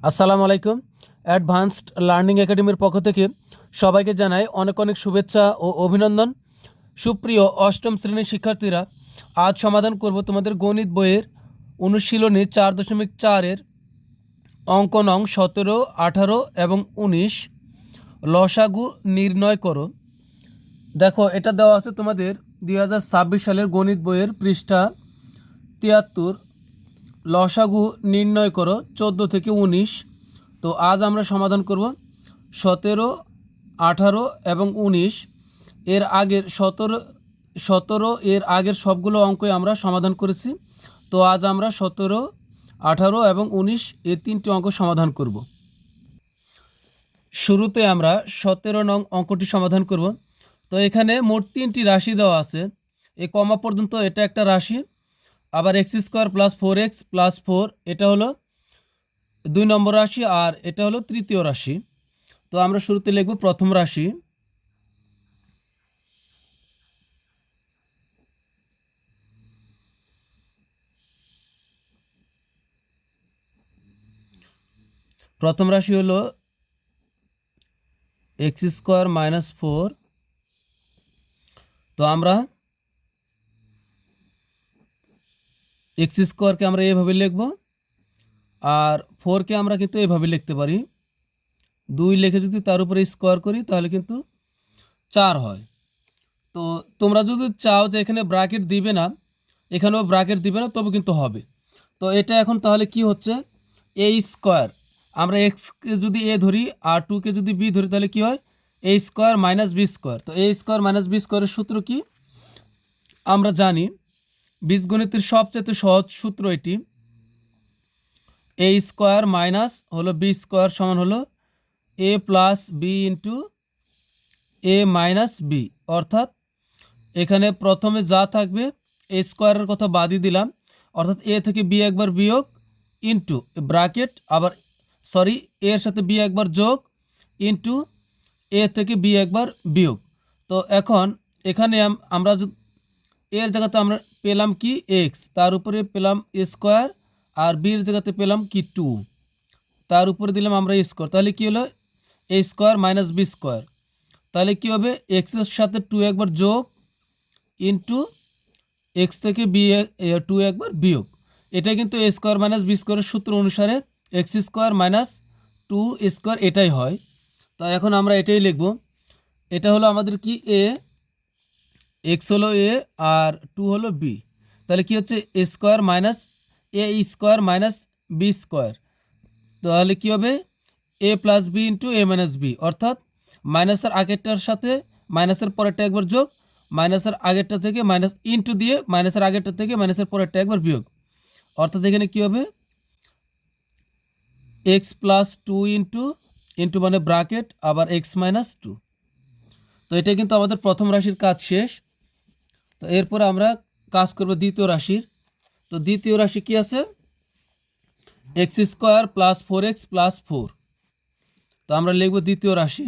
আসসালামু আলাইকুম। Advanced learning একাডেমির পক্ষ থেকে সবাইকে জানাই অনেক অনেক শুভেচ্ছা ও অভিনন্দন। সুপ্রিয় অষ্টম শ্রেণীর শিক্ষার্থীরা, আজ সমাধান করব তোমাদের গণিত বইয়ের অনুশীলনী 4.4-এর অঙ্ক নং 17, 18 এবং 19 লসাগু নির্ণয় করো। দেখো, এটা দেওয়া আছে তোমাদের 2026 সালের গণিত বইয়ের পৃষ্ঠা 73, লসাগু নির্ণয় করো 14 থেকে 19। তো আজ আমরা সমাধান করব 17, 18 এবং 19। এর আগের 17 এর আগের সবগুলো অঙ্কই আমরা সমাধান করেছি। তো আজ আমরা 17, 18 এবং 19 এই তিনটি অঙ্ক সমাধান করব। শুরুতে আমরা 17 নং অঙ্কটি সমাধান করব। তো এখানে মোট 3টি রাশি দেওয়া আছে। এই কমা পর্যন্ত এটা একটা রাশি, আবার x² + 4x + 4 এটা হলো 2 নম্বর রাশি, আর এটা হলো তৃতীয় রাশি। তো আমরা শুরুতে লিখব প্রথম রাশি। প্রথম রাশি হলো x² - 4। তো আমরা x² আমরা এভাবে লিখব, আর 4 আমরা কিন্তু এভাবে লিখতে পারি। 2 লিখে যদি তার উপরে স্কোয়ার করি তাহলে কিন্তু 4 হয়। তো তোমরা যদি চাও যে এখানে ব্র্যাকেট দিবে না, এখানেও ব্র্যাকেট দিবে না, তবে কিন্তু হবে। তো এটা এখন তাহলে কি হচ্ছে, a²। আমরা x-কে যদি a ধরি আর 2-কে যদি b ধরি তাহলে কি হয়, a² - b²। তো a² - b² এর সূত্র কি আমরা জানি। বীজগণিতের সবচেয়ে সহজ সূত্র এটি। a² - হলো b² সমান হলো a + b * a - b। অর্থাৎ এখানে প্রথমে যা থাকবে a² কথা বাদই দিলাম, অর্থাৎ a থেকে b একবার বিয়োগ ইন্টু ব্র্যাকেট, আবার সরি এর সাথে b একবার যোগ ইন্টু a থেকে b একবার বিয়োগ। তো এখন এখানে আমরা এর জায়গাতে আমরা পেলাম কি x, তার উপরে পেলাম a², আর b এর জায়গাতে পেলাম কি 2, তার উপরে দিলাম আমরা স্কোয়ার। তাহলে কি হলো, a² - b²। তাহলে কি হবে, x এর সাথে 2 একবার যোগ ইন্টু x থেকে b 2 একবার বিয়োগ। এটা কিন্তু a² - b² সূত্র অনুসারে x² - 2² এটাই হয়। তো এখন আমরা এটাই লিখব। এটা হলো আমাদের কি a, x হলো a আর 2 হলো b। তাহলে কি হচ্ছে a² - b²। তাহলে কি হবে, a + b * a - b। অর্থাৎ মাইনাসের আগেরটার সাথে মাইনাসের পরেরটা একবার যোগ, মাইনাসের আগেরটা থেকে মাইনাস ইন্টু দিয়ে মাইনাসের আগেরটা থেকে মাইনাসের পরেরটা একবার বিয়োগ। অর্থাৎ এখানে কি হবে, x + 2 ইন্টু মানে ব্র্যাকেট, আবার x - 2। তো এটা কিন্তু আমাদের প্রথম রাশির কাজ শেষ। তো এরপরে আমরা কাজ করব দ্বিতীয় রাশির। তো দ্বিতীয় রাশি কি আছে, x² + 4x + 4। তো আমরা লিখব দ্বিতীয় রাশি।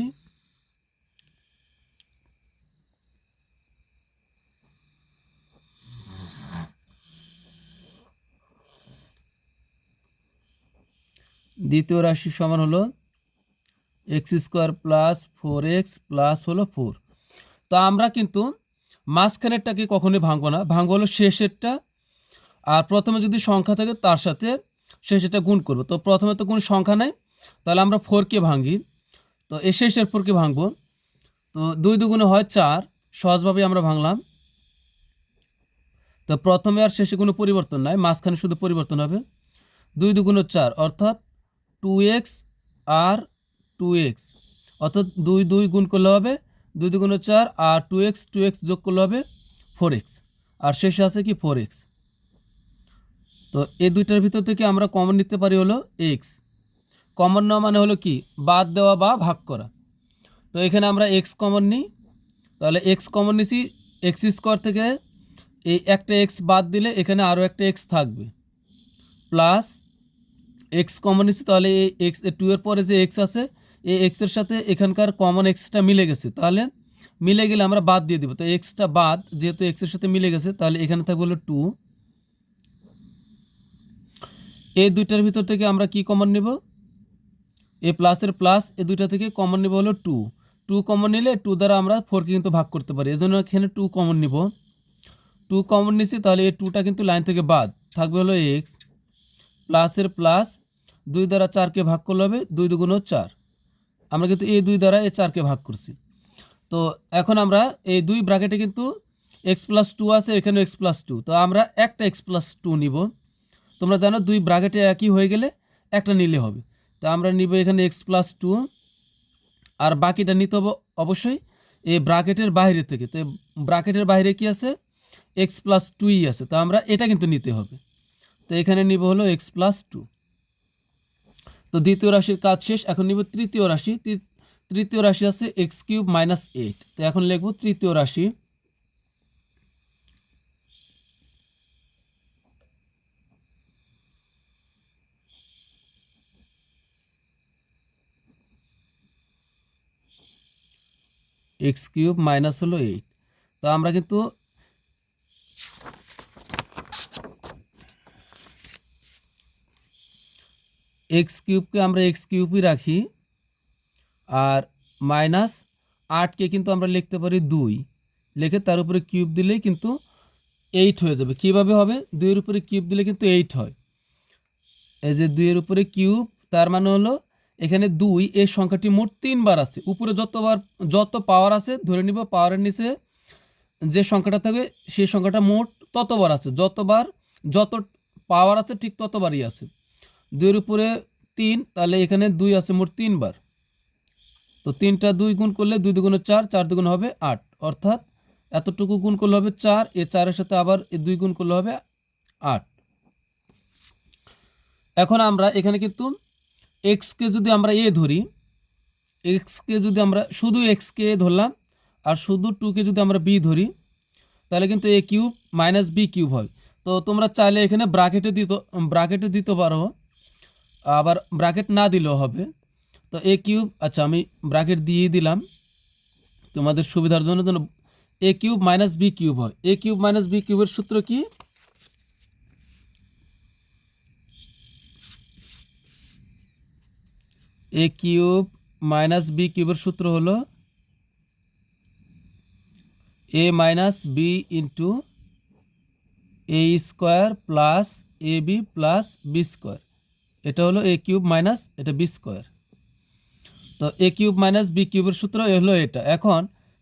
দ্বিতীয় রাশি সমান হলো x² + 4x + হলো 4। তো আমরা কিন্তু মাঝখানেরটাকে কখনোই ভাঙবো না, ভাঙবো হলো শেষেরটা। আর প্রথমে যদি সংখ্যা থাকে তার সাথে শেষেরটা গুণ করব। তো প্রথমে তো কোনো সংখ্যা নাই, তাহলে আমরা 4কে ভাঙি। তো এই শেষের 4কে ভাঙবো। তো 2 দুগুণে হয় 4, সহজভাবে আমরা ভাঙলাম। তো প্রথমে আর শেষে কোনো পরিবর্তন নাই, মাঝখানে শুধু পরিবর্তন হবে। 2 দুগুণে 4 অর্থাৎ 2x আর 2x, অর্থাৎ 2 2 গুণ করলে হবে 2 দুগুণে 4, আর 2x যোগ করলে হবে 4x, আর শেষে আছে কি 4x। তো এই দুইটার ভিতর থেকে আমরা কমন নিতে পারি হলো x। কমন নেওয়া মানে হলো কি, বাদ দেওয়া বা ভাগ করা। তো এখানে আমরা x কমন নিই, তাহলে x কমন নিছি। x² থেকে এই একটা x বাদ দিলে এখানে আরও একটা x থাকবে, প্লাস x কমন নিচ্ছি, তাহলে এই x 2 এর পরে যে x আছে এই x এর সাথে এখানকার কমন xটা মিলে গেছে, তাহলে মিলে গেলে আমরা বাদ দিয়ে দিব। তো xটা বাদ, যেহেতু x এর সাথে মিলে গেছে, তাহলে এখানে থাকবে হলো 2। এই দুইটার ভিতর থেকে আমরা কি কমন নেব, এ প্লাসের প্লাস এ দুইটা থেকে কমন নিব হলো 2, 2 কমন নিলে 2 দ্বারা আমরা 4কে কিন্তু ভাগ করতে পারি, এজন্য এখানে 2 কমন নিব। 2 কমন নিছি, তাহলে এই 2টা কিন্তু লাইন থেকে বাদ থাকবে হলো এক্স প্লাসের প্লাস 2 দ্বারা 4কে ভাগ করলে হবে 2 দুগুণ 4, আমরা কিন্তু এই 2 দ্বারা এই 4কে ভাগ করছি। তো এখন আমরা এই 2 ব্র্যাকেটে কিন্তু এক্স প্লাস 2 আছে, এখানে এক্স প্লাস 2, তো আমরা একটা এক্স প্লাস 2 নিব। তোমরা জানো 2 ব্র্যাকেটে একই হয়ে গেলে একটা নিলে হবে, তো আমরা নিব এখানে এক্স প্লাস 2, আর বাকিটা নিতে হবে অবশ্যই এই ব্র্যাকেটের বাইরে থেকে। তো ব্র্যাকেটের বাইরে কি আছে, এক্স প্লাস 2ই আছে, তো আমরা এটা কিন্তু নিতে হবে। তো এখানে নিব হলো এক্স প্লাস 2। তো দ্বিতীয় রাশির কাজ শেষ, এখন নিব তৃতীয় রাশি। তৃতীয় রাশি আছে এক্স কিউব মাইনাস 8, তো এখন লিখব তৃতীয় রাশি এক্স কিউব মাইনাস হলো 8। তো আমরা কিন্তু এক্স কিউবকে আমরা এক্স কিউবই রাখি, আর মাইনাস 8কে কিন্তু আমরা লিখতে পারি 2, লিখে তার উপরে কিউব দিলেই কিন্তু 8 হয়ে যাবে। কিভাবে হবে, 2 এর উপরে কিউব দিলে কিন্তু 8 হয়। এই যে 2 এর উপরে কিউব, তার মানে হলো এখানে 2 এই সংখ্যাটি মোট 3 বার আছে। উপরে যত পাওয়ার আছে ধরে নিব, পাওয়ারের নিচে যে সংখ্যাটা থাকবে সেই সংখ্যাটা মোট ততবার আছে, যত পাওয়ার আছে ঠিক ততবারই আছে। 2 এর উপরে 3, তাহলে এখানে 2 আছে মোট 3 বার। তো 3টা 2 গুণ করলে 2 দুগুণে 4, 4 দুগুণ হবে 8, অর্থাৎ এতটুকু গুণ করলে হবে 4, এই 4-এর সাথে আবার এই 2 গুণ করলে হবে 8। এখন আমরা এখানে কিন্তু এক্সকে যদি আমরা এ ধরি, এক্সকে যদি আমরা শুধু এক্সকে ধরলাম আর শুধু 2কে যদি আমরা বি ধরি, তাহলে কিন্তু এ কিউব মাইনাস বি কিউব হয়। তো তোমরা চাইলে এখানে ব্র্যাকেটে দিতে পারো, আবার ব্র্যাকেট না দিলেও হবে। তো এ কিউব, আচ্ছা আমি ব্র্যাকেট দিয়েই দিলাম তোমাদের সুবিধার জন্য। এ কিউব মাইনাস বি কিউব হয়। এ কিউব মাইনাস বি কিউবের সূত্র কি, এ কিউব মাইনাস বি কিউবের সূত্র হলো এ minus B into A square plus A B plus B square. এটা হলো এ কিউব মাইনাস এটা বি স্কোয়ার। তো এ কিউব মাইনাস বি কিউবের সূত্র হলো এটা। এখন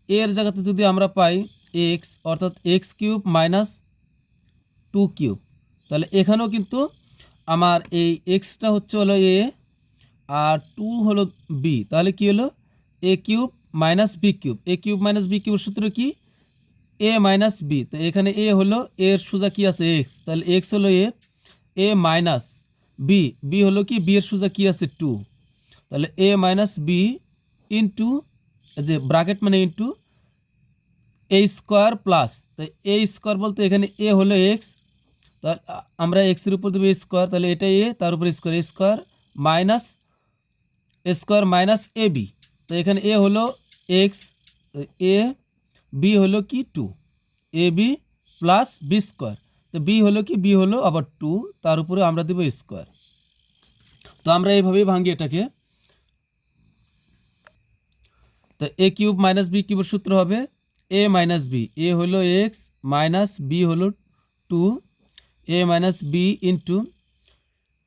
এর জায়গাতে যদি আমরা পাই এক্স, অর্থাৎ এক্স কিউব মাইনাস 2 কিউব, তাহলে এখানেও কিন্তু আমার এই এক্সটা হচ্ছে হলো এ আর 2 হলো বি, তাহলে কি হলো এ কিউব মাইনাস বি কিউব। এ কিউব মাইনাস বি কিউবের সূত্র কি, এ মাইনাস বি। তো এখানে এ হলো এর সোজা কি আছে এক্স, তাহলে এক্স হলো এ মাইনাস বি, বি হলো কি বি এর সোজা কি আছে 2, তাহলে এ মাইনাস বি ইন্টু যে ব্র্যাকেট মানে ইন্টু এ স্কোয়ার প্লাস, তো এ স্কোয়ার বলতে এখানে এ হলো এক্স, তাহলে আমরা এক্সের উপর দেবো স্কোয়ার, তাহলে এটা এ, তার উপর square minus square minus A B. তো এখানে এ হলো এক্স, এ বি হলো কি 2, A B plus B square. তো বি হলো কি বি হলো আবার 2, তার উপরে আমরা দেবো স্কোয়ার। তো আমরা এইভাবেই ভাঙি এটাকে। তো এ কিউব মাইনাস বি কিউবের সূত্র হবে এ মাইনাস বি, এ হলো এক্স মাইনাস বি হলো 2, এ মাইনাস বি ইন্টু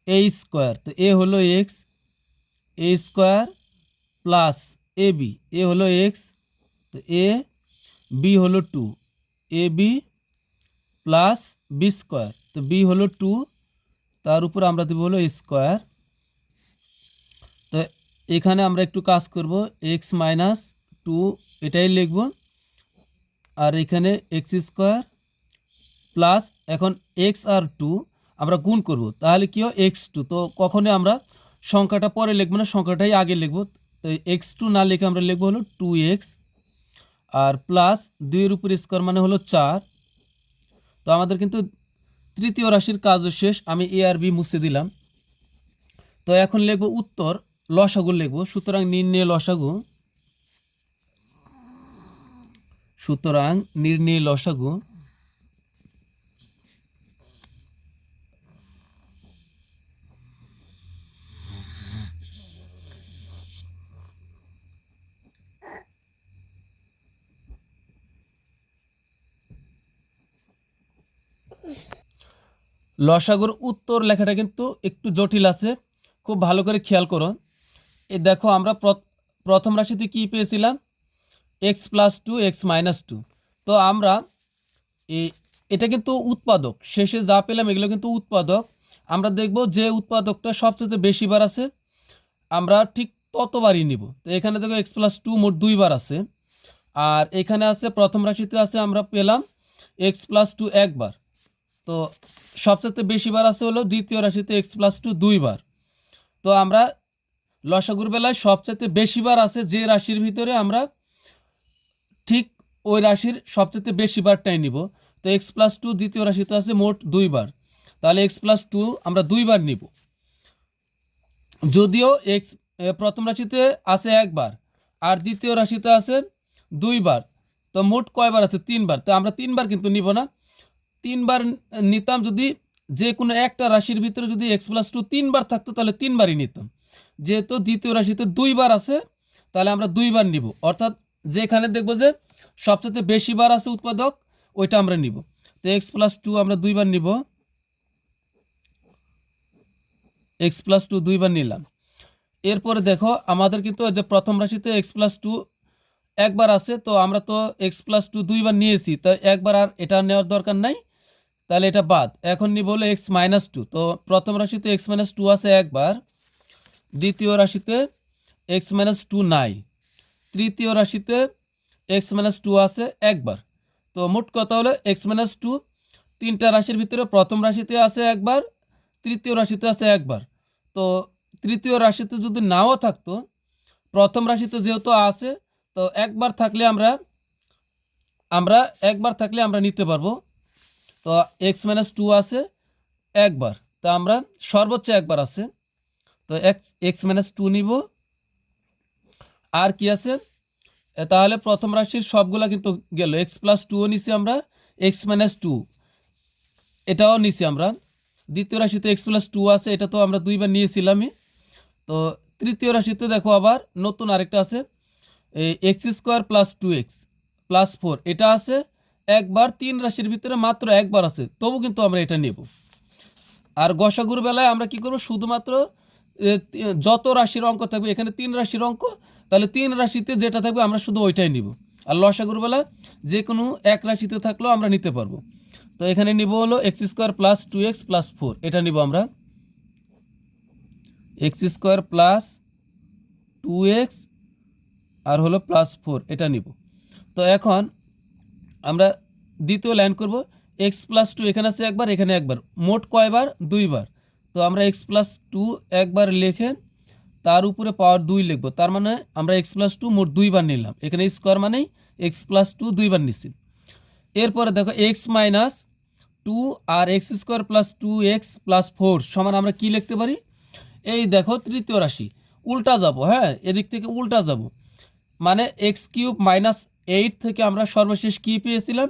এ স্কোয়ার। তো এ হলো x, A square plus A B, এ হলো এক্স, তো এ বি হলো 2, A B plus B square. তো বি হলো 2, তার উপর আমরা দেবো হলো স্কোয়ার। তো এখানে আমরা একটু কাজ করব, এক্স মাইনাস 2 এটাই লিখব, আর এখানে এক্স স্কোয়ার প্লাস এখন এক্স আর 2 আমরা গুণ করব, তাহলে কি হয় x2। তো কখনোই আমরা সংখ্যাটা পরে লিখবো না, সংখ্যাটাই আগে লিখব। তো x2 না লিখে আমরা লিখবো হলো 2x, আর প্লাস 2 এর উপর স্কোয়ার মানে হলো 4। তো আমাদের কিন্তু তৃতীয় রাশির কাজও শেষ, আমি এ আর বি মুছে দিলাম। তো এখন লিখবো উত্তর, লসাগু লিখবো। সুতরাং নির্ণয় লসাগু, নির্ণয় লসাগু লসাগুর উত্তর লেখাটা কিন্তু একটু জটিল আছে, খুব ভালো করে খেয়াল করো। এই দেখো আমরা প্রথম রাশিতে কি পেয়েছিলাম, x+2 x-2। তো আমরা এটা কিন্তু উৎপাদক, শেষে যা পেলাম এগুলো কিন্তু উৎপাদক। আমরা দেখব যে উৎপাদকটা সবচেয়ে বেশি বার আছে আমরা ঠিক ততবারই নিব। তো এখানে দেখো x+2 মোট 2 বার আছে, আর এখানে আছে প্রথম রাশিতে আছে আমরা পেলাম x+2 একবার। তো সবচেয়ে বেশি বার আছে হলো দ্বিতীয় রাশিতে x+2 2 বার। তো আমরা লসাগুর বেলায় সবচেয়ে বেশি বার আছে যে রাশির ভিতরে আমরা ঠিক ওই রাশির সবচেয়ে বেশি বারটাই নিব। তো x+2 দ্বিতীয় রাশিতে আছে মোট 2 বার, তাহলে x+2 আমরা 2 বার নিব। যদিও প্রথম রাশিতে আছে একবার আর দ্বিতীয় রাশিতে আছে 2 বার, তো মোট কয়বার আছে 3 বার। তো আমরা 3 বার কিন্তু নিব না, 3 বার নিতাম যদি যে কোনো একটা রাশির ভিতরে যদি x+2 3 বার থাকতো তাহলে 3 বারই নিতাম। যেহেতু দ্বিতীয় রাশিতে 2 বার আছে তাহলে আমরা 2 বার নিব, অর্থাৎ যেখানে দেখব যে সবচেয়ে বেশি বার আছে উৎপাদক ওইটা আমরা নিব। তো x+2 আমরা 2 বার নিব, x+2 2 বার নিলাম। এরপরে দেখো আমাদের কিন্তু যে প্রথম রাশিতে x+2 একবার আছে, তো আমরা তো x+2 2 বার নিয়েছি, তো একবার আর এটা নেওয়ার দরকার নাই, তাহলে এটা বাদ। এখন নিব হলো x-2। তো প্রথম রাশিতে x-2 আছে একবার, দ্বিতীয় রাশিতে x-2 নাই, তৃতীয় রাশিতে x-2 আছে একবার। তো মোট কথা হলো x-2 তিনটা রাশির ভিতরে প্রথম রাশিতে আছে একবার, তৃতীয় রাশিতে আছে একবার। তো তৃতীয় রাশিতে যদি নাও থাকতো, প্রথম রাশিতে যেহেতু আছে, তো একবার থাকলে আমরা একবার থাকলে আমরা নিতে পারবো। তো x-2 আছে একবার, তা আমরা সর্বোচ্চ একবার আছে, তো x-2 নিব। আর কি আছে, তাহলে প্রথম রাশির সবগুলা কিন্তু গেল, x+2ও নিছি আমরা, x-2 এটাও নিছি আমরা। দ্বিতীয় রাশিতে x+2 আছে, এটা তো আমরা 2 বার নিয়েছিলামই। তো তৃতীয় রাশিতে দেখো আবার নতুন আরেকটা আছে, x² + 2x + 4, এটা আছে একবার, 3 রাশির ভিতরে মাত্র একবার আছে, তবু কিন্তু আমরা এটা নেব। আর গসাগুর বেলায় আমরা কি করব, শুধুমাত্র যত রাশির অঙ্ক থাকবে, এখানে 3 রাশির অঙ্ক, তাহলে 3 রাশিতে যেটা থাকবে আমরা শুধু ওইটাই নিব। আর লসাগুর বেলা যে কোনো এক রাশিতে থাকলেও আমরা নিতে পারবো। তো এখানে নিব হলো x² + 2x + 4, এটা নিব আমরা, x² + 2x আর হলো +4, এটা নিব। তো এখন আমরা দ্বিতীয় লাইন করব, x+2 এখানে আছে একবার, এখানে একবার, মোট কয়বার 2 বার। তো আমরা x+2 একবার লিখে তার উপরে পাওয়ার 2 লিখব, তার মানে আমরা x+2 মোট 2 বার নিলাম। এখানে স্কোয়ার মানেই x+2 2 বার নিছি। এরপরে দেখো x-2 আর x² + 2x + 4 সমান আমরা কি লিখতে পারি, এই দেখো তৃতীয় রাশি উল্টা যাব, হ্যাঁ এদিক থেকে উল্টা যাব, মানে x³ - 8 থেকে আমরা সর্বশেষ কি পেয়েছিলাম,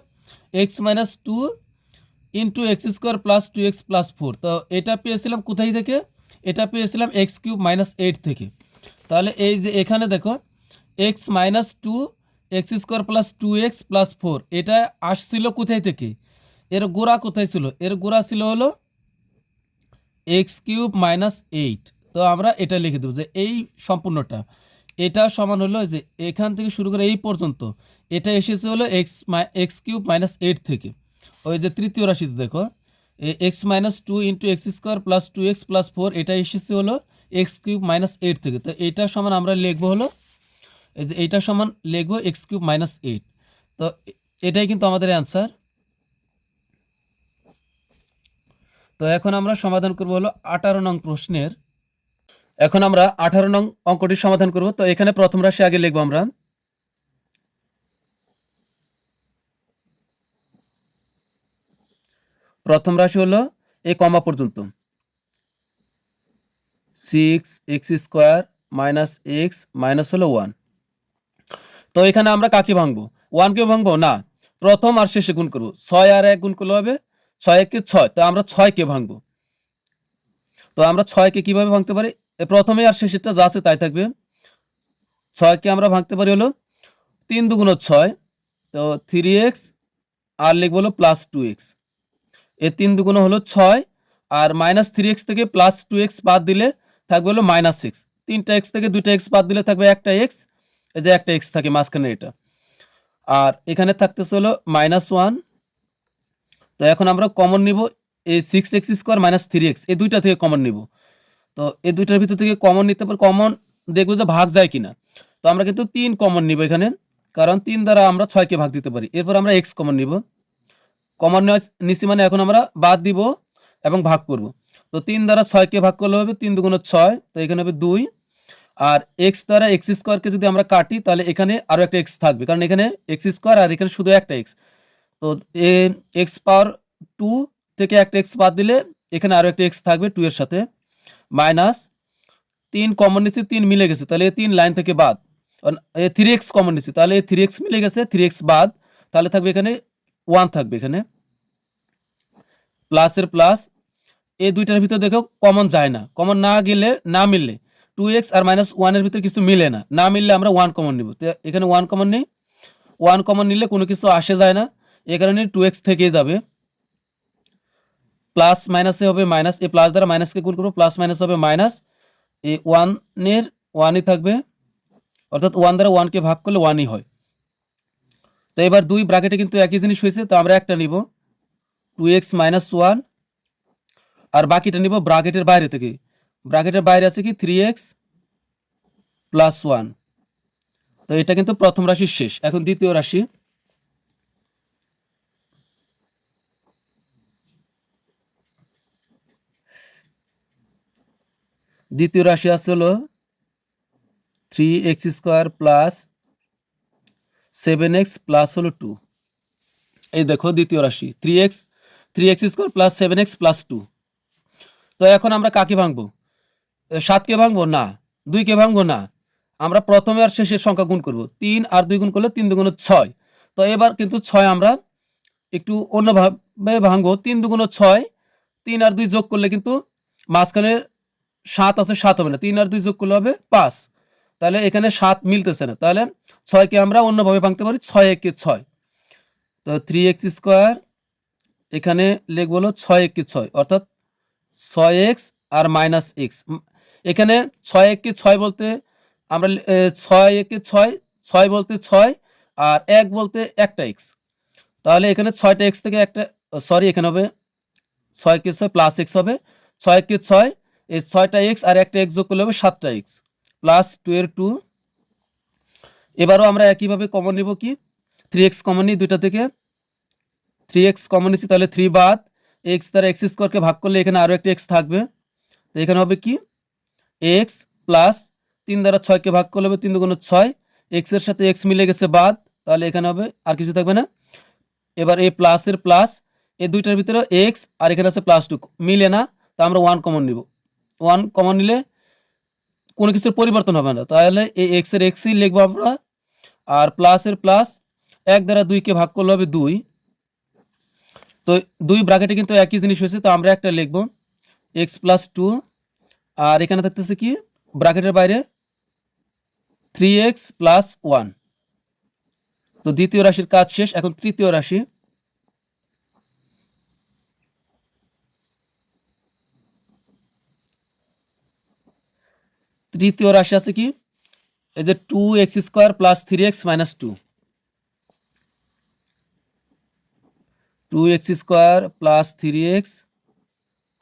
x-2 × x² + 2x + 4। তো এটা পেয়েছিলাম কোথায় থেকে, এটা পেয়েছিলাম x³ - 8 থেকে। তাহলে এই যে এখানে দেখো x-2 x² + 2x + 4, এটা আসছিল কোথায় থেকে, এর গোড়া কোথায় ছিল, এর গোড়া ছিল হলো x³ - 8। তো আমরা এটা লিখে দেবো যে এই সম্পূর্ণটা এটা সমান হলো যে এখান থেকে শুরু করে এই পর্যন্ত এটা এসেছে হলো x³ - 8 থেকে। ওই যে তৃতীয় রাশিতে দেখো x-2 × x² + 2x + 4, এটা এসেছে হলো x³ - 8 থেকে। তো এটা সমান আমরা লিখবো হলো এই যে এইটা সমান লিখবো x³ - 8। তো এটাই কিন্তু আমাদের অ্যান্সার। তো এখন আমরা সমাধান করব হলো 18 নং প্রশ্নের। এখন আমরা 18 নং অঙ্কটি সমাধান করব। তো এখানে প্রথম রাশি আগে লিখব আমরা, প্রথম রাশি হলো এই কমা পর্যন্ত 6x² - x মাইনাস হলো 1। তো এখানে আমরা কাকে ভাঙবো, 1 কে ভাঙবো না, প্রথম আর শেষে গুণ করব, 6 আর 1 গুণ করলে হবে 6 × 6, তো আমরা 6 কে ভাঙবো। তো আমরা 6 কে কিভাবে ভাঙতে পারি, প্রথমে আর শেষেরটা যা আছে তাই থাকবে। 6 কে আমরা ভাঙতে পারি হলো 3 × 2 = 6, তো 3x আর লিখবো হলো +2x। এ 3 দুগুণ হলো 6, আর -3x থেকে +2x বাদ দিলে থাকবে হলো -x। 3টা x থেকে 2টা x বাদ দিলে থাকবে একটা x, এই যে একটা x থাকে মাঝখানে এটা। আর এখানে থাকতেছে হলো -1। তো এখন আমরা কমন নিব এই 6x² - 3x, এই দুইটা থেকে কমন নিব। তো এই দুইটার ভিতর থেকে কমন নিতে পারে, কমন দেখব যে ভাগ যায় কিনা। তো আমরা কিন্তু 3 কমন নিব এখানে, কারণ 3 দ্বারা আমরা 6কে ভাগ দিতে পারি। এরপর আমরা x কমন নিব। কমন নিছি মানে এখন আমরা বাদ দিব এবং ভাগ করব। তো 3 দ্বারা 6কে ভাগ করলে হবে 3 দুগুণ 6, তো এখানে হবে 2। আর x দ্বারা x² কে যদি আমরা কাটি তাহলে এখানে আরো একটা x থাকবে, কারণ এখানে x² আর এখানে শুধু একটা x। তো x পাওয়ার 2 থেকে একটা x বাদ দিলে এখানে আরো একটা x থাকবে 2 এর সাথে, মাইনাস 3 কমন নিচ্ছি, 3 মিলে গেছে, তাহলে 3 লাইন থেকে বাদ। 3x কমন নিচ্ছি, তাহলে 3x মিলে গেছে, 3x বাদ, তাহলে থাকবে এখানে 1 থাকবে এখানে, প্লাসের প্লাস। এই দুইটার ভিতর দেখো কমন যায় না, কমন না গেলে না মিললে 2x আর -1 এর ভিতরে কিছু মিলে না, না মিললে আমরা 1 কমন নিব। তো এখানে 1 কমন নেই, 1 কমন নিলে কোনো কিছু আসে যায় না, এই কারণে 2x থেকেই যাবে। প্লাস মাইনাসে হবে মাইনাস, এই প্লাস দ্বারা মাইনাসকে গুণ করবো, প্লাস মাইনাস হবে মাইনাস, এই 1 এর 1ই থাকবে, অর্থাৎ 1 দ্বারা 1কে ভাগ করলে 1ই হয়। তো এবার 2 ব্র্যাকেটে কিন্তু একই জিনিস হয়েছে, তো আমরা একটা নিব 2x - 1, আর বাকিটা নিব ব্র্যাকেটের বাইরে থেকে। ব্র্যাকেটের বাইরে আছে কি 3x + 1। তো এটা কিন্তু প্রথম রাশির শেষ। এখন দ্বিতীয় রাশি। দ্বিতীয় রাশি আছে হলো 3x² + 7x প্লাস হলো 2। এই দেখো দ্বিতীয় রাশি 3x² + 7x + 2। তো এখন আমরা কাকে ভাঙবো? 7কে ভাঙবো না, 2কে ভাঙবো না, আমরা প্রথমে আর শেষের সংখ্যা গুণ করব। 3 আর 2 গুণ করলে 3 দুগুণ 6। তো এবার কিন্তু 6 আমরা একটু অন্যভাবে ভাঙবো। 3 দুগুণ 6, 3 আর 2 যোগ করলে কিন্তু মাঝখানে 7 আছে, 7 হবে না, 3 আর 2 যোগ করলে হবে 5। তাহলে এখানে 7 মিলতেছে না, তাহলে 6কে আমরা অন্যভাবে ভাঙতে পারি, 6 একে 6। তো 3x² এখানে লিখবো হলো 6 একে 6, অর্থাৎ 6x আর -x। এখানে 6 একে 6 বলতে আমরা 6 একে 6, 6 বলতে 6 আর 1 বলতে একটা x। তাহলে এখানে 6টা x থেকে একটা, সরি এখানে হবে 6 কে 6 প্লাস x হবে, 6 কে 6, এই 6টা x আর একটা x যোগ করলে হবে 7টা x প্লাস 2 এর 2। এবারও আমরা একইভাবে কমন নিব কি 3x কমন নিই দুইটা থেকে, 3x কমন নিচ্ছি, তাহলে 3 বাদ, x দ্বারা x² কে ভাগ করলে এখানে আরো একটা x থাকবে। তো এখানে হবে কি x প্লাস 3 দ্বারা 6কে ভাগ করলে হবে 3 দুগুণ 6, x এর সাথে x মিলে গেছে বাদ, তাহলে এখানে হবে আর কিছু থাকবে না। এবার এই প্লাসের প্লাস, এই দুইটার ভিতরে x আর এখানে আছে +2 মিলে না, তো আমরা 1 কমন নিব। 1 কমন নিলে কোনো কিছুর পরিবর্তন হবে না, তাহলে এই x এর xই লিখবো আমরা, আর প্লাসের প্লাস 1 দ্বারা 2কে ভাগ করলে হবে 2। তো 2 ব্র্যাকেটে কিন্তু একই জিনিস হয়েছে, তো আমরা একটা লিখবো x + 2, আর এখানে থাকতেছে কি ব্র্যাকেটের বাইরে 3x + 1। তো দ্বিতীয় রাশির কাজ শেষ। এখন তৃতীয় রাশি। তৃতীয় রাশি আছে কি এই যে 2x² + 3x - 2, 2x² + 3x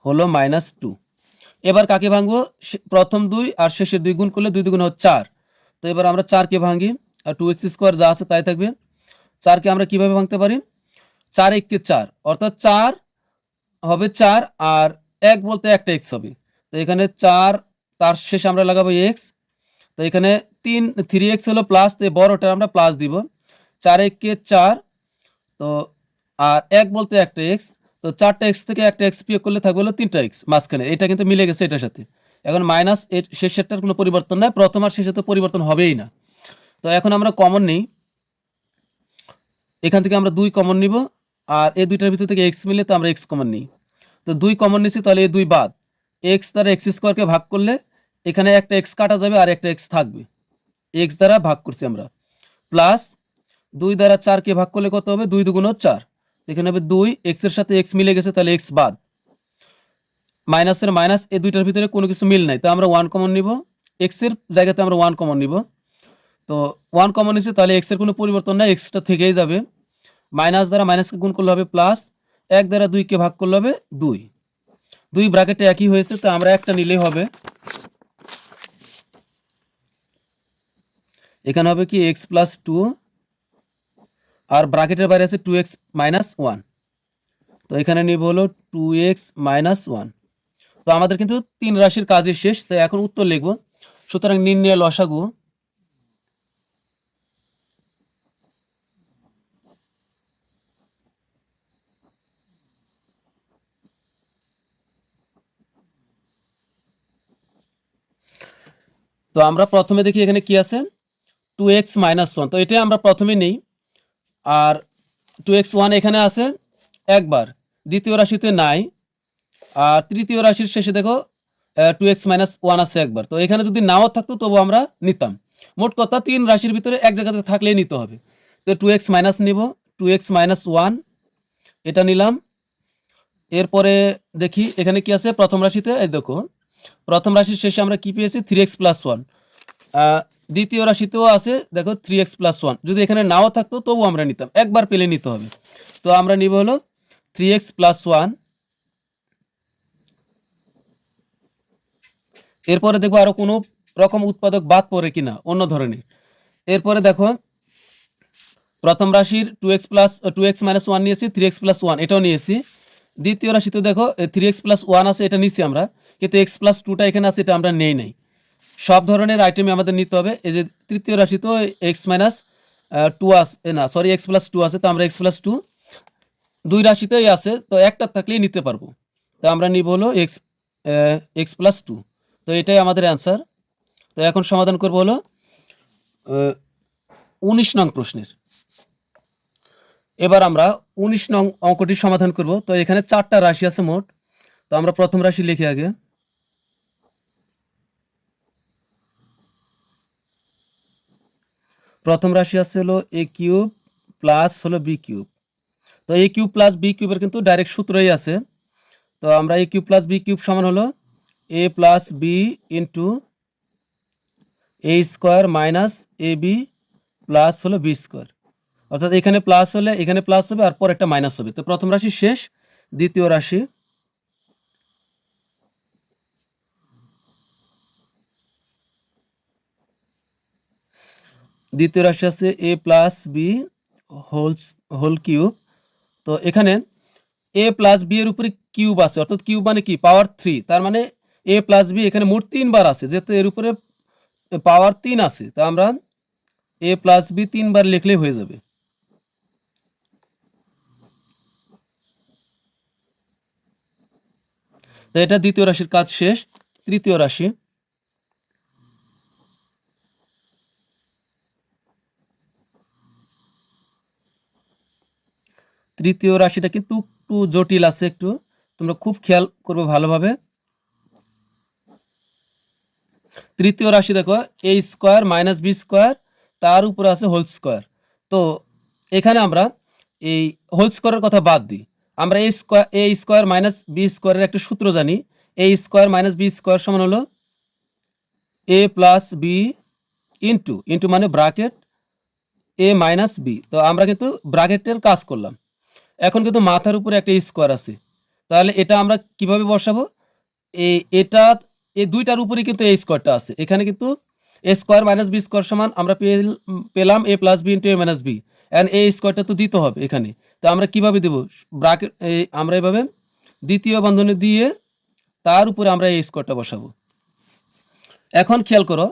হলো -2। এবার কাকে ভাঙবো? প্রথম 2 আর শেষের 2 গুণ করলে 2 দুগুণ 4। তো এবার আমরা 4কে ভাঙি, আর 2x² যা আছে তাই থাকবে। 4কে আমরা কিভাবে ভাঙতে পারি? 4 একে 4, অর্থাৎ 4 হবে 4 আর 1 বলতে একটা x হবে। তো এখানে 4 তার শেষে আমরা লাগাবো x। তো এখানে 3x হলো প্লাস, তো বড়টা আমরা প্লাস দিব। 4 একে 4, তো আর 1 বলতে একটা x, তো 4টা x থেকে একটা x বিয়োগ করলে থাকবে হলো 3টা x মাঝখানে, এটা কিন্তু মিলে গেছে এটার সাথে। এখন মাইনাস এর শেষেরটার কোনো পরিবর্তন নাই, প্রথম আর শেষে তো পরিবর্তন হবেই না। তো এখন আমরা কমন নিই, এখান থেকে আমরা 2 কমন নিব, আর এই দুইটার ভিতর থেকে x মিলে তো আমরা x কমন নিই। তো 2 কমন নিছি, তাহলে এই 2 বাদ, x দ্বারা x² কে ভাগ করলে এখানে একটা x কাটা যাবে আর একটা x থাকবে, x দ্বারা ভাগ করছি আমরা, প্লাস 2 দ্বারা 4কে ভাগ করলে কত হবে? 2 দুগুণ 4, এখানে হবে 2, এক্সের সাথে এক্স মিলে গেছে, তাহলে এক্স বাদ, মাইনাসের মাইনাস, এই দুইটার ভিতরে কোনো কিছু মিল নাই, তো আমরা 1 কমন নিব, এক্সের জায়গাতে আমরা 1 কমন নিব। তো 1 কমন নিচ্ছে, তাহলে এক্সের কোনো পরিবর্তন নাই, এক্সটা থেকেই যাবে। মাইনাস দ্বারা মাইনাসকে গুণ করলে হবে প্লাস, 1 দ্বারা 2কে ভাগ করলে হবে 2, 2 ব্র্যাকেটে একই হয়েছে, তো আমরা একটা নিলেই হবে। এখানে হবে কি এক্স প্লাস 2, আর ব্র্যাকেটের বাইরে আছে 2x মাইনাস 1, তো এখানে নিব হলো 2x মাইনাস 1। তো আমাদের কিন্তু 3 রাশির কাজই শেষ, তো এখন উত্তর লিখব। সুতরাং নির্ণয় লসাগু, তো আমরা প্রথমে দেখি এখানে কি আছে, 2x মাইনাস 1, তো এটাই আমরা প্রথমে নেই। আর 2x 1 এখানে আছে একবার, দ্বিতীয় রাশিতে নাই। আর তৃতীয় রাশির শেষে দেখো 2x মাইনাস 1 আছে একবার, তো এখানে যদি নাও থাকতো তবু আমরা নিতাম। মোট কথা 3 রাশির ভিতরে এক জায়গাতে থাকলেই নিতে হবে। তো 2x মাইনাস নিব, 2x মাইনাস 1 এটা নিলাম। এরপরে দেখি এখানে কি আছে প্রথম রাশিতে, এই দেখো প্রথম রাশির শেষে আমরা কি পেয়েছি 3x প্লাস 1। দ্বিতীয় রাশিতেও আছে দেখো 3x প্লাস 1, যদি এখানে নাও থাকতো তবু আমরা নিতাম, একবার পেলে নিতে হবে। তো আমরা নিব হলো 3x প্লাস 1। এরপরে দেখবো আরো কোনো রকম উৎপাদক বাদ পড়ে কিনা অন্য ধরনের। এরপরে দেখো প্রথম রাশির 2x মাইনাস 1 নিয়েছি, 3x প্লাস 1 এটাও নিয়েছি। দ্বিতীয় রাশিতে দেখো 3x প্লাস 1 আছে, এটা নিচ্ছি আমরা, কিন্তু x প্লাস 2টা এখানে আছে, এটা আমরা নেই নাই। সব ধরনের আইটেমই আমাদের নিতে হবে। এই যে তৃতীয় রাশিতেও x মাইনাস 2 আছে, না সরি x প্লাস 2 আছে, তো আমরা x প্লাস 2 দুই রাশিতেই আছে, তো একটা থাকলেই নিতে পারবো। তো আমরা নিব হলো x প্লাস 2, তো এটাই আমাদের অ্যান্সার। তো এখন সমাধান করবো হলো 19 নং প্রশ্নের। এবার আমরা 19 নং অঙ্কটি সমাধান করব। তো এখানে 4টা রাশি আছে মোট, তো আমরা প্রথম রাশি লিখি আগে। প্রথম রাশি আছে হলো a কিউব প্লাস হলো b কিউব। তো a কিউব প্লাস b কিউবের কিন্তু ডাইরেক্ট সূত্রই আছে। তো আমরা a cube plus b cube সমান হলো a plus b into a square minus ab plus হলো b স্কোয়ার, অর্থাৎ এখানে প্লাস হলে এখানে প্লাস হবে আর পর একটা মাইনাস হবে। তো প্রথম রাশি শেষ। দ্বিতীয় রাশি, দ্বিতীয় রাশি আছে a plus B whole cube. তো এখানে a প্লাস বি এর উপরে কিউব আছে, অর্থাৎ কিউব মানে কি পাওয়ার 3, তার মানে a প্লাস বি এখানে মোট 3 বার আছে, যেহেতু এর উপরে পাওয়ার 3 আছে, তা আমরা a প্লাস বি 3 বার লিখলেই হয়ে যাবে। তো এটা দ্বিতীয় রাশির কাজ শেষ। তৃতীয় রাশি, তৃতীয় রাশিটা কিন্তু একটু জটিল আছে, একটু তোমরা খুব খেয়াল করবে ভালোভাবে। তৃতীয় রাশি দেখো a square minus B square, তার উপরে আছে হোল স্কোয়ার। তো এখানে আমরা এই হোল স্কোয়ারের কথা বাদ দিই, আমরা a স্কোয়ার মাইনাস বি স্কোয়ারের একটা সূত্র জানি, a square minus B square সমান হলো a plus B into into মানে ব্র্যাকেট a মাইনাস বি। তো আমরা কিন্তু ব্র্যাকেটের কাজ করলাম। এখন কিন্তু মাথার উপরে একটা স্কোয়ার আছে, তাহলে এটা আমরা কিভাবে বসাবো, এটা এই দুইটার উপরেই কিন্তু এই স্কোয়ারটা আছে, এখানে কিন্তু A square minus B square সমান আমরা পেলাম a plus B into A minus B, and এই স্কোয়ারটা তো দিতে হবে এখানে। তো আমরা কিভাবে দেবো, ব্র্যাকেট আমরা এভাবে দ্বিতীয় বন্ধনী দিয়ে তার উপরে আমরা এই স্কোয়ারটা বসাবো। এখন খেয়াল করো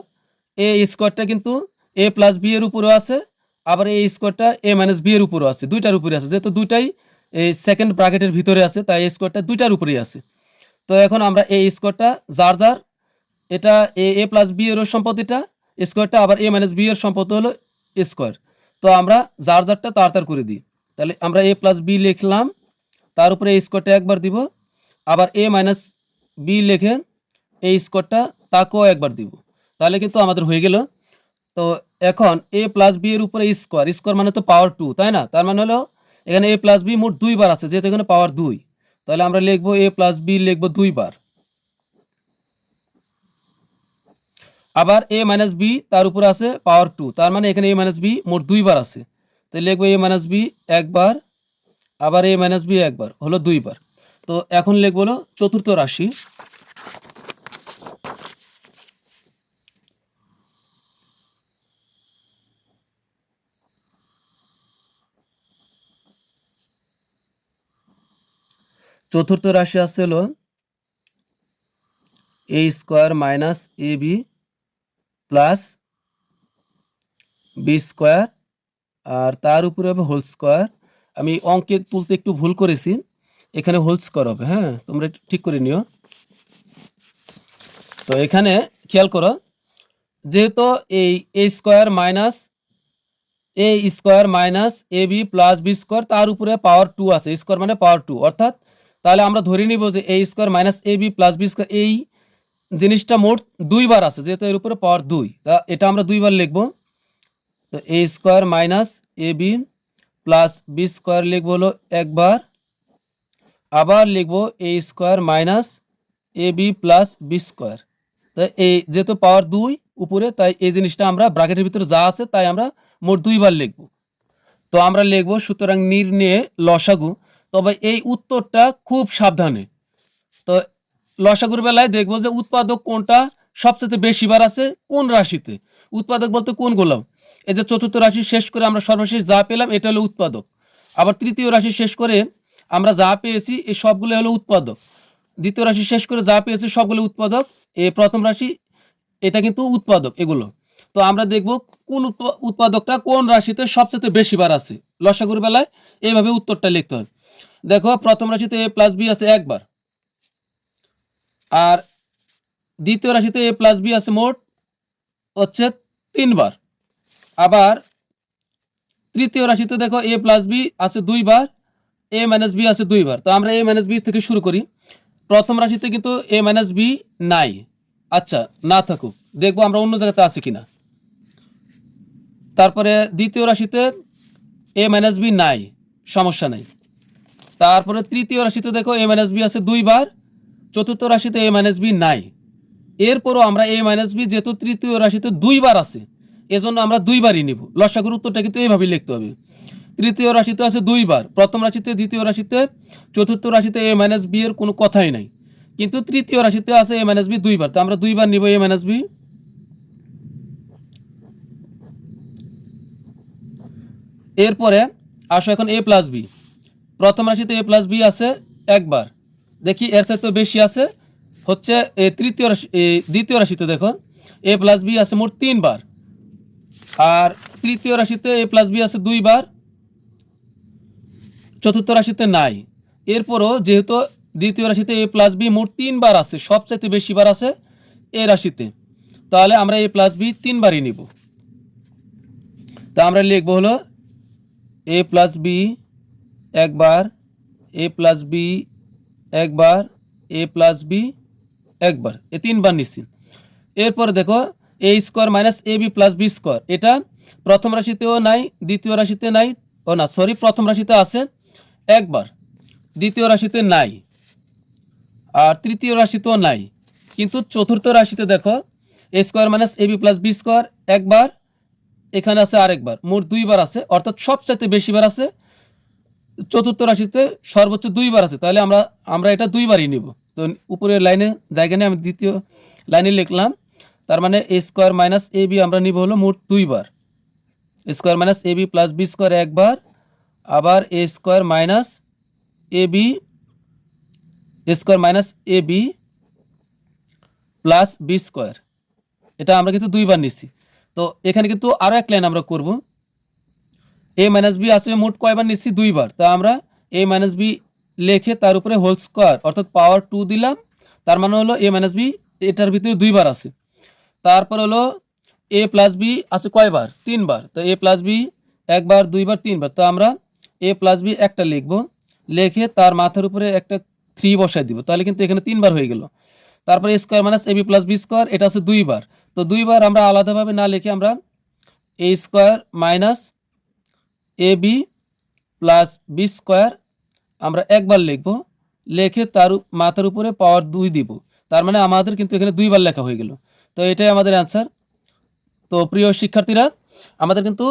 এই স্কোয়ারটা কিন্তু a প্লাস বি এর উপরেও আছে, আবার এই স্কোয়ারটা a মাইনাস বি এর উপরেও আছে, দুইটার উপরে আছে, যেহেতু দুইটাই এই সেকেন্ড ব্র্যাকেটের ভিতরে আছে, তাই এই স্কোয়ারটা দুইটার উপরেই আছে। তো এখন আমরা এই স্কোয়ারটা যার যার, এটা এ প্লাস বি এর সম্পদ, এটা স্কোয়ারটা, আবার a মাইনাস বি এর সম্পদ হলো স্কোয়ার। তো আমরা যার যারটা তার করে দিই, তাহলে আমরা a প্লাস বি লিখলাম, তার উপরে এই স্কোয়ারটা একবার দিব, আবার a মাইনাস বি লিখে এই স্কোয়ারটা তাকেও একবার দিব, তাহলে কিন্তু আমাদের হয়ে গেল। তো এখন a প্লাস বি এর উপরে স্কোয়ার, স্কোয়ার মানে তো পাওয়ার 2, তাই না, তার মানে হলো এখানে এ প্লাস বি মোট 2 বার আছে, যেহেতু এখানে পাওয়ার 2, তাহলে আমরা লিখবো এ প্লাস বি লিখবো 2 বার। আবার এ মাইনাস বি তার উপরে আছে পাওয়ার 2, তার মানে এখানে এ মাইনাস বি মোট 2 বার আছে, তাহলে লিখবো এ মাইনাস বি একবার, আবার এ মাইনাস বি একবার, হলো 2 বার। তো এখন লিখবো হলো চতুর্থ রাশি। চতুর্থ রাশি আছে হলো এ square minus A B plus B square, আর তার উপরে হবে হোল স্কোয়ার। আমি অঙ্কে তুলতে একটু ভুল করেছি, এখানে হোল স্কোয়ার হবে, হ্যাঁ তোমরা একটু ঠিক করে নিও। তো এখানে খেয়াল করো, যেহেতু এই এ square minus A B plus B square তার উপরে পাওয়ার 2 আছে, স্কোয়ার মানে পাওয়ার 2, অর্থাৎ তাহলে আমরা ধরে নিব যে এ square minus A B plus B square এই জিনিসটা মোট 2 বার আছে, যেহেতু এর উপরে পাওয়ার 2, তা এটা আমরা 2 বার লিখবো। তো এ square minus A B plus B square লিখবো হলো একবার, আবার লিখবো এ square minus A B plus B square. তাই এই যেহেতু পাওয়ার 2 উপরে, তাই এই জিনিসটা আমরা ব্র্যাকেটের ভিতরে যা আছে তাই আমরা মোট 2 বার লিখবো। তো আমরা লিখবো সুতরাং নির্ণয়ে লসাগু। তবে এই উত্তরটা খুব সাবধানে, তো লসাগুর বেলায় দেখবো যে উৎপাদক কোনটা সবচেয়ে বেশি বার আছে কোন রাশিতে। উৎপাদক বলতে কোনগুলো, এই যে চতুর্থ রাশি শেষ করে আমরা সর্বশেষ যা পেলাম এটা হলো উৎপাদক, আবার তৃতীয় রাশি শেষ করে আমরা যা পেয়েছি এই সবগুলো হলো উৎপাদক, দ্বিতীয় রাশি শেষ করে যা পেয়েছি সবগুলো উৎপাদক, এই প্রথম রাশি এটা কিন্তু উৎপাদক এগুলো। তো আমরা দেখব কোন উৎপাদকটা কোন রাশিতে সবচেয়ে বেশি বার আছে। লসাগুর বেলায় এইভাবে উত্তরটা লিখতে হয়। দেখো প্রথম রাশিতে এ প্লাস বি আছে একবার, আর দ্বিতীয় রাশিতে এ প্লাস বি আছে মোট হচ্ছে 3 বার, আবার তৃতীয় রাশিতে দেখো এ প্লাস বি আছে 2 বার, এ মাইনাস বি আছে 2 বার। তো আমরা এ মাইনাস বি থেকে শুরু করি। প্রথম রাশিতে কিন্তু এ মাইনাস বি নাই, আচ্ছা না থাকুক, দেখবো আমরা অন্য জায়গাতে আছে কিনা। তারপরে দ্বিতীয় রাশিতে এ মাইনাস বি নাই, সমস্যা নাই। তারপরে তৃতীয় রাশিতে দেখো এ মাইনাস বি আছে 2 বার, চতুর্থ রাশিতে এ মাইনাস বি নাই। এরপরও আমরা এ মাইনাস বি যেহেতু তৃতীয় রাশিতে 2 বার আছে, এজন্য আমরা 2 বারই নিব। লসাগুর উত্তরটা কিন্তু এইভাবেই লিখতে হবে। তৃতীয় রাশিতে আছে 2 বার, প্রথম রাশিতে, দ্বিতীয় রাশিতে, চতুর্থ রাশিতে এ মাইনাস বি এর কোনো কথাই নাই, কিন্তু তৃতীয় রাশিতে আছে এ মাইনাস বি 2 বার, তো আমরা 2 বার নিব এ মাইনাস বি। এরপরে আসো এখন এ প্লাস বি। প্রথম রাশিতে এ প্লাস বি আছে একবার, দেখি এর সাথে বেশি আছে হচ্ছে দ্বিতীয় রাশিতে দেখো এ প্লাস বি আছে মোট 3 বার, আর তৃতীয় রাশিতে এ প্লাস বি আছে 2 বার, চতুর্থ রাশিতে নাই। এরপরও যেহেতু দ্বিতীয় রাশিতে এ প্লাস বি মোট 3 বার আছে, সবচাইতে বেশি বার আছে এ রাশিতে, তাহলে আমরা এ প্লাস বি 3 বারই নিব। তা আমরা লিখবো হলো এ প্লাস বি একবার, এ প্লাস বি একবার, এ প্লাস বি একবার, এ 3 বার নিচ্ছি। এরপরে দেখো এ square minus A B plus B square, এটা প্রথম রাশিতেও নাই, দ্বিতীয় রাশিতে নাই, ও না সরি প্রথম রাশিতে আছে একবার, দ্বিতীয় রাশিতে নাই, আর তৃতীয় রাশিতেও নাই, কিন্তু চতুর্থ রাশিতে দেখো এ square minus A B plus B square একবার, এখানে আছে আরেকবার, মোট 2 বার আছে, অর্থাৎ সবচাইতে বেশি বার আছে চতুর্থ রাশিতে, সর্বোচ্চ 2 বার আছে, তাহলে আমরা এটা 2 বারই নিব। তো উপরের লাইনে জায়গা নিয়ে আমি দ্বিতীয় লাইনে লিখলাম, তার মানে এ স্কোয়ার মাইনাস এ বি আমরা নিব হলো মোট 2 বার, square minus A B plus B square একবার, আবার এ square minus A B square minus A B plus B square, এটা আমরা কিন্তু 2 বার নিচ্ছি। তো এখানে কিন্তু আরও এক লাইন আমরা করব, এ মাইনাস বি আসবে মোট কয়বার নিচ্ছি 2 বার, তা আমরা এ মাইনাস বি লিখে তার উপরে হোল স্কোয়ার অর্থাৎ পাওয়ার 2 দিলাম, তার মানে হলো এ মাইনাস বি এটার ভিতরে 2 বার আছে। তারপর হলো এ প্লাস বি আছে কয়বার 3 বার, তো এ প্লাস বি একবার, 2 বার, 3 বার, তো আমরা এ প্লাস বি একটা লিখবো, লিখে তার মাথার উপরে একটা 3 বসাই দিব, তাহলে কিন্তু এখানে 3 বার হয়ে গেল। তারপরে square minus A B plus B square, এটা আছে 2 বার, তো 2 বার আমরা আলাদাভাবে না লিখে আমরা এ square minus A B plus B square আমরা একবার লিখব, লিখে তার মাথার উপরে পাওয়ার 2 দিব। তার মানে আমাদের কিন্তু এখানে 2বার লেখা হয়ে গেল। তো এটাই আমাদের অ্যান্সার। তো প্রিয় শিক্ষার্থীরা, আমাদের কিন্তু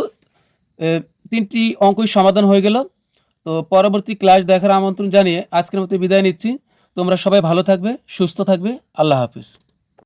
3টি অঙ্কই সমাধান হয়ে গেল। তো পরবর্তী ক্লাস দেখার আমন্ত্রণ জানিয়ে আজকের মতো বিদায় নিচ্ছি। তোমরা সবাই ভালো থাকবে, সুস্থ থাকবে। আল্লাহ হাফিজ।